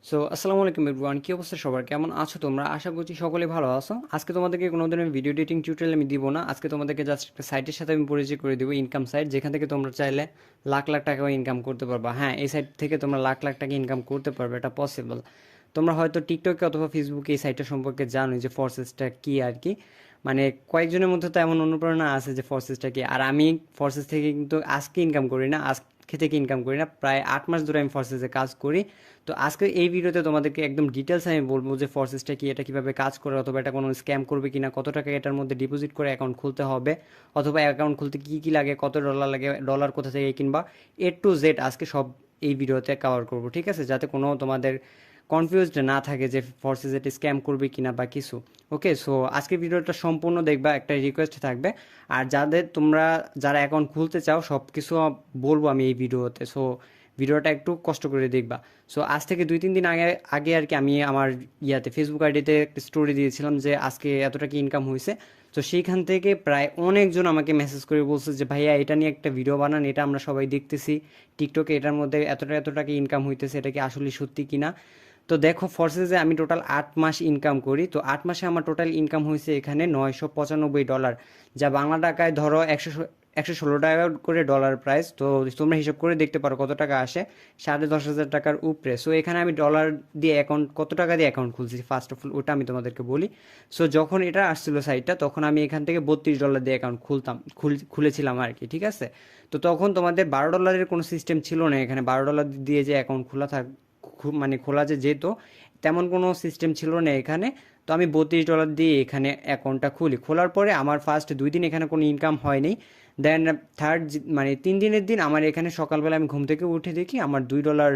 So আসসালামু আলাইকুম everyone, কি অবস্থা সবার, কেমন আছো তোমরা? আশা করছি সকলে ভালো আছো। আজকে তোমাদেরকে কোনো ধরনের ভিডিও এডিটিং টিউটোরিয়াল আমি দিব না। আজকে তোমাদেরকে জাস্ট একটা সাইটের সাথে আমি পরিচয় করে দিব, ইনকাম সাইট, যেখান থেকে তোমরা চাইলে লাখ লাখ টাকাও ইনকাম করতে পারবা। হ্যাঁ, এই সাইট থেকে তোমরা লাখ লাখ টাকা ইনকাম করতে পারবে, এটা পসিবল। তোমরা হয়তো টিকটকে অথবা ফেসবুকে এই সাইটটা সম্পর্কে জানো যে ফোর্সেসটা কি আর কি। মানে কয়েকজনের মধ্যে তো এমন অনুপ্রেরণা আছে যে ফোর্সেসটা কি। আর আমি ফোর্সেস থেকে কিন্তু আজকে ইনকাম করি না, আজকে থেকে ইনকাম করি না, প্রায় 8 মাস ধরে আমি ফোর্সেসে কাজ করি। তো আজকে এই ভিডিওতে তোমাদেরকে একদম ডিটেলস আমি বলবো যে ফোর্সেসটা কি, এটা কিভাবে কাজ করে, অথবা এটা কোনো স্ক্যাম করবে কিনা, কত টাকা এটার মধ্যে ডিপোজিট করে অ্যাকাউন্ট খুলতে হবে, অথবা অ্যাকাউন্ট খুলতে কি কি লাগে, কত ডলার লাগে, ডলার কোথা থেকে কিনবা, A to Z আজকে সব এই ভিডিওতে কভার করবো। ঠিক আছে, যাতে কোনো তোমাদের কনফিউজড না থাকে যে ফোর্সেস এটা স্ক্যাম করবে কিনা বা কিছু। ওকে, সো আজকের ভিডিওটা সম্পূর্ণ দেখবা, একটা রিকোয়েস্ট থাকবে। আর যারা অ্যাকাউন্ট খুলতে চাও সব কিছু বলবো আমি এই ভিডিওতে। সো ভিডিওটা একটু কষ্ট করে দেখবা। সো আজ থেকে 2-3 দিন আগে আগে আর কি আমি আমার ফেসবুক আইডিতে একটা স্টোরি দিয়েছিলাম যে আজকে এত টাকা ইনকাম হয়েছে। তো সেইখান থেকে প্রায় অনেকজন আমাকে মেসেজ করে বলছে যে ভাইয়া এটা নিয়ে একটা ভিডিও বানান, এটা আমরা সবাই দেখতেছি টিকটকে, এটার মধ্যে এত টাকা ইনকাম হইতেছে, এটা কি আসলে সত্যি কিনা। তো দেখো, ফোর্সেসে আমি টোটাল 8 মাস ইনকাম করি। তো 8 মাসে আমার টোটাল ইনকাম হয়েছে এখানে $995, যা বাংলা টাকায় ধরো 116 টাকা করে ডলার প্রাইস। তো তোমরা হিসাব করে দেখতে পারো কত টাকা আসে, 10,500 টাকার উপরে। সো এখানে আমি ডলার দিয়ে অ্যাকাউন্ট, কত টাকা দিয়ে অ্যাকাউন্ট খুলছি ফার্স্ট অফ অল ওটা আমি তোমাদেরকে বলি। সো যখন এটা আসছিল সাইটটা, তখন আমি এখান থেকে $32 দিয়ে অ্যাকাউন্ট খুলেছিলাম আর কি। ঠিক আছে, তো তখন তোমাদের $12 কোনো সিস্টেম ছিল না এখানে, $12 দিয়ে যে অ্যাকাউন্ট মানে খোলা যে যেত, তেমন কোনো সিস্টেম ছিল না এখানে। তো আমি $32 দিয়ে এখানে অ্যাকাউন্টটা খোলার পরে আমার ফার্স্ট 2 দিন এখানে কোনো ইনকাম হয়নি। দেন থার্ড, মানে 3 দিনের দিন আমার এখানে সকালবেলা আমি ঘুম থেকে উঠে দেখি আমার $2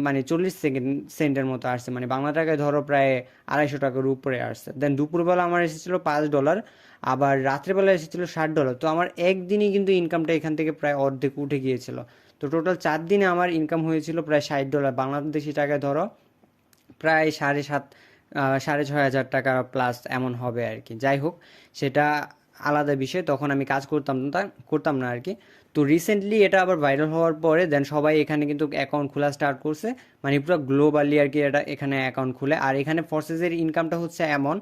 মানে 40 সেন্টের মতো আসছে, মানে বাংলা টাকায় ধরো প্রায় 250 টাকার উপরে আসছে। দেন দুপুরবেলা আমার এসেছিলো $5, আবার রাত্রেবেলা এসেছিলো $60। তো আমার একদিনই কিন্তু ইনকামটা এখান থেকে প্রায় অর্ধেক উঠে গিয়েছিল। তো টোটাল 4 দিনে আমার ইনকাম হয়েছিল প্রায় $60, বাংলাদেশি টাকায় ধরো প্রায় 6,500 টাকা প্লাস এমন হবে আর কি। যাই হোক, সেটা আলাদা বিষয়, তখন আমি কাজ করতাম না আর কি। তো রিসেন্টলি এটা আবার ভাইরাল হওয়ার পরে দেন সবাই এখানে কিন্তু অ্যাকাউন্ট খোলা স্টার্ট করছে, মানে পুরো গ্লোবালি আর কি এটা এখানে অ্যাকাউন্ট খুলে। আর এখানে ফোর্সেসের ইনকামটা হচ্ছে এমন,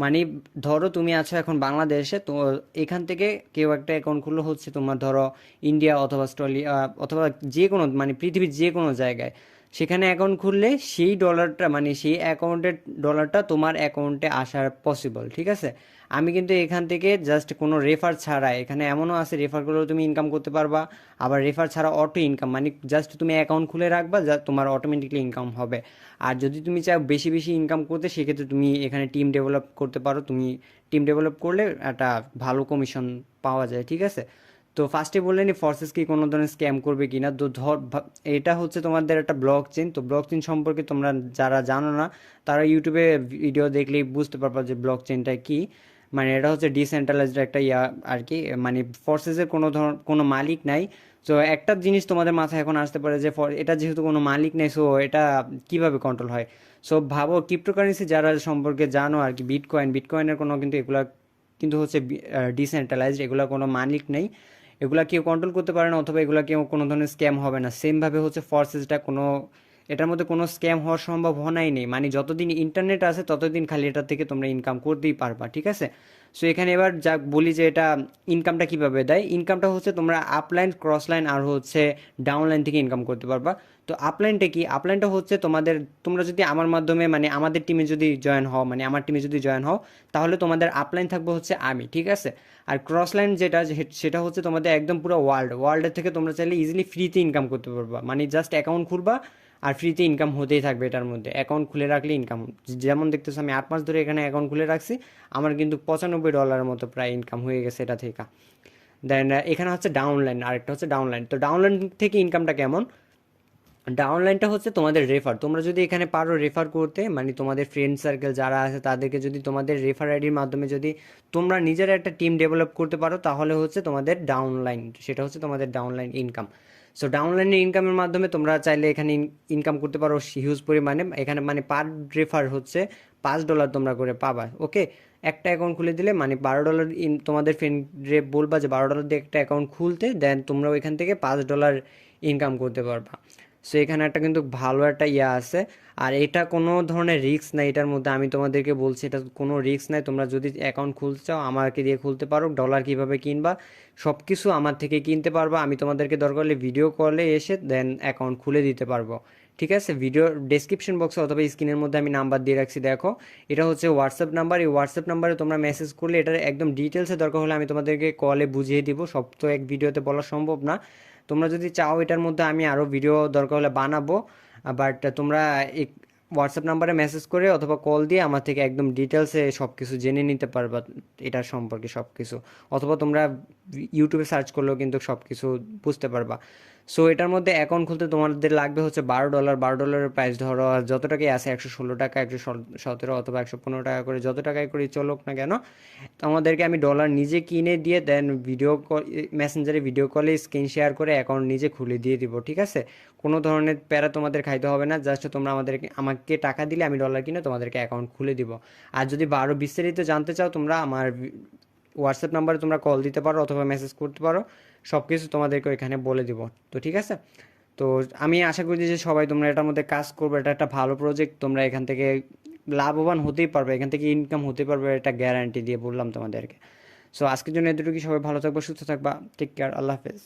মানে ধরো তুমি আছো এখন বাংলাদেশে, তো এখান থেকে কেউ একটা অ্যাকাউন্ট খুললো হচ্ছে তোমার ধরো ইন্ডিয়া অথবা অস্ট্রেলিয়া অথবা যে কোনো, মানে পৃথিবীর যে কোনো জায়গায়, সেখানে অ্যাকাউন্ট খুললে সেই ডলারটা, মানে সেই অ্যাকাউন্টের ডলারটা তোমার অ্যাকাউন্টে আসার পসিবল। ঠিক আছে, আমি কিন্তু এখান থেকে জাস্ট কোনো রেফার ছাড়া, এখানে এমনও আছে রেফার করলেও তুমি ইনকাম করতে পারবা, আবার রেফার ছাড়া অটো ইনকাম, মানে জাস্ট তুমি অ্যাকাউন্ট খুলে রাখবা, যা তোমার অটোমেটিকলি ইনকাম হবে। আর যদি তুমি চাও বেশি বেশি ইনকাম করতে, সেক্ষেত্রে তুমি এখানে টিম ডেভেলপ করতে পারো। তুমি টিম ডেভেলপ করলে একটা ভালো কমিশন পাওয়া যায়। ঠিক আছে, তো ফার্স্টে বললেন ফোর্সেস কি কোনো ধরনের স্ক্যাম করবে কিনা। তো এটা হচ্ছে তোমাদের একটা ব্লক চেন। তো ব্লক চেন সম্পর্কে তোমরা যারা জানো না, তারা ইউটিউবে ভিডিও দেখলেই বুঝতে পারবা যে ব্লক চেনটা কি। মানে এটা হচ্ছে ডিসেন্ট্রালাইজড একটা আর কি, মানে ফোর্সেসের কোনো মালিক নাই। তো একটা জিনিস তোমাদের মাথায় এখন আসতে পারে যে এটা যেহেতু কোনো মালিক নেই, সো এটা কিভাবে কন্ট্রোল হয়। সো ভাবো, ক্রিপ্টোকারেন্সি যারা সম্পর্কে জানো আর কি, বিটকয়েনের কোনো কিন্তু এগুলা কিন্তু হচ্ছে ডিসেন্ট্রালাইজড, এগুলা কোনো মালিক নেই, এগুলা কেউ কন্ট্রোল করতে পারে না, অথবা এগুলা কেউ কোনো ধরনের স্ক্যাম হবে না। সেমভাবে হচ্ছে ফোর্সেসটা এটার মধ্যে কোনো স্ক্যাম হওয়ার সম্ভাবনাই নেই। মানে যতদিন ইন্টারনেট আছে ততদিন খালি এটা থেকে তোমরা ইনকাম করতেই পারবা। ঠিক আছে, সো এখানে এবার যা বলি যে এটা ইনকামটা কিভাবে দেয়। ইনকামটা হচ্ছে তোমরা আপলাইন, ক্রস লাইন আর হচ্ছে ডাউনলাইন থেকে ইনকাম করতে পারবা। তো আপলাইনটা কি? আপলাইনটা হচ্ছে তোমরা যদি আমার মাধ্যমে, মানে আমাদের টিমে যদি জয়েন হও, মানে আমার টিমে যদি জয়েন হও, তাহলে তোমাদের আপলাইন থাকবে হচ্ছে আমি। ঠিক আছে, আর ক্রস লাইন সেটা হচ্ছে তোমাদের একদম পুরো ওয়ার্ল্ডের থেকে তোমরা চাইলে ইজিলি ফ্রিতে ইনকাম করতে পারবা। মানে জাস্ট অ্যাকাউন্ট খুলবা আর ফ্রিতে ইনকাম হতেই থাকবে। এটার মধ্যে অ্যাকাউন্ট খুলে রাখলে ইনকাম, যেমন দেখতেছো আমি 8 মাস ধরে এখানে অ্যাকাউন্ট খুলে রাখছি, আমার কিন্তু $95 মতো প্রায় ইনকাম হয়ে গেছে এটা থেকে। দেন এখানে হচ্ছে ডাউনলাইন, আরেকটা হচ্ছে ডাউনলাইন। তো ডাউনলাইন থেকে ইনকামটা কেমন? ডাউনলাইনটা হচ্ছে তোমাদের রেফার, তোমরা যদি এখানে পারো রেফার করতে, মানে তোমাদের ফ্রেন্ড সার্কেল যারা আছে তাদেরকে যদি তোমাদের রেফার আইডির মাধ্যমে যদি তোমরা নিজের একটা টিম ডেভেলপ করতে পারো, তাহলে হচ্ছে তোমাদের ডাউনলাইন, সেটা হচ্ছে তোমাদের ডাউনলাইন ইনকাম। সো ডাউনলাইনের ইনকামের মাধ্যমে তোমরা চাইলে এখানে ইনকাম করতে পারো হিউজ পরিমাণে। এখানে মানে পার রেফার হচ্ছে $5 তোমরা করে পাবা। ওকে, একটা অ্যাকাউন্ট খুলে দিলে মানে $12 তোমাদের ফ্রেন্ডরে বলবা যে $12 দিয়ে একটা অ্যাকাউন্ট খুলতে, দেন তোমরা ওইখান থেকে $5 ইনকাম করতে পারবা। সো এখানে একটা কিন্তু ভালো একটা ইয়া আছে। আর এটা কোনো ধরনের রিস্ক নাই এটার মধ্যে, আমি তোমাদেরকে বলছি এটা কোনো রিস্ক নাই। তোমরা যদি অ্যাকাউন্ট খুলতে চাও আমাকে দিয়ে খুলতে পারো, ডলার কিভাবে কিনবা সব কিছু আমার থেকে কিনতে পারবা। আমি তোমাদেরকে দরকার হলে ভিডিও কলে এসে দেন অ্যাকাউন্ট খুলে দিতে পারবো। ঠিক আছে, ভিডিও ডেসক্রিপশন বক্সে অথবা স্ক্রিনের মধ্যে আমি নাম্বার দিয়ে রাখছি, দেখো এটা হচ্ছে হোয়াটসঅ্যাপ নাম্বার। এই হোয়াটসঅ্যাপ নাম্বারে তোমরা মেসেজ করলে এটার একদম ডিটেলসে দরকার হলে আমি তোমাদেরকে কলে বুঝিয়ে দিব, সব তো এক ভিডিওতে বলা সম্ভব না। তোমরা যদি চাও এটার মধ্যে আমি আরও ভিডিও দরকার হলে বানাবো, বাট তোমরা এই হোয়াটসঅ্যাপ নাম্বারে মেসেজ করে অথবা কল দিয়ে আমার থেকে একদম ডিটেলসে সব কিছু জেনে নিতে পারবা এটার সম্পর্কে সব কিছু। অথবা তোমরা ইউটিউবে সার্চ করলেও কিন্তু সব কিছু বুঝতে পারবা। সো এটার মধ্যে অ্যাকাউন্ট খুলতে তোমাদের লাগবে হচ্ছে $12। $12 প্রাইস ধরো, আর যত টাকাই আছে 116 টাকা, 117 অথবা 115 টাকা করে, যত টাকায় করে চলুক না কেন আমাদেরকে আমি ডলার নিজে কিনে দিয়ে দেন ভিডিও কল, মেসেঞ্জারে ভিডিও কলে স্ক্রিন শেয়ার করে অ্যাকাউন্ট নিজে খুলে দিয়ে দিব। ঠিক আছে, কোনো ধরনের প্যারা তোমাদের খাইতে হবে না, জাস্ট তোমরা আমাকে টাকা দিলে আমি ডলার কিনে তোমাদেরকে অ্যাকাউন্ট খুলে দিব। আর যদি আরও বিস্তারিত জানতে চাও তোমরা আমার হোয়াটসঅ্যাপ নাম্বারে তোমরা কল দিতে পারো অথবা মেসেজ করতে পারো, সব কিছু তোমাদেরকে এখানে বলে দিব। তো ঠিক আছে, তো আমি আশা করি যে সবাই তোমরা এটার মধ্যে কাজ করবে, এটা একটা ভালো প্রজেক্ট, তোমরা এখান থেকে লাভবান হতেই পারবে, এখান থেকে ইনকাম হতে পারবে, এটা গ্যারান্টি দিয়ে বললাম তোমাদেরকে। সো আজকের জন্য এতটুকু, সবাই ভালো থাকবা, সুস্থ থাকবা, টেক কেয়ার, আল্লাহ হাফেজ।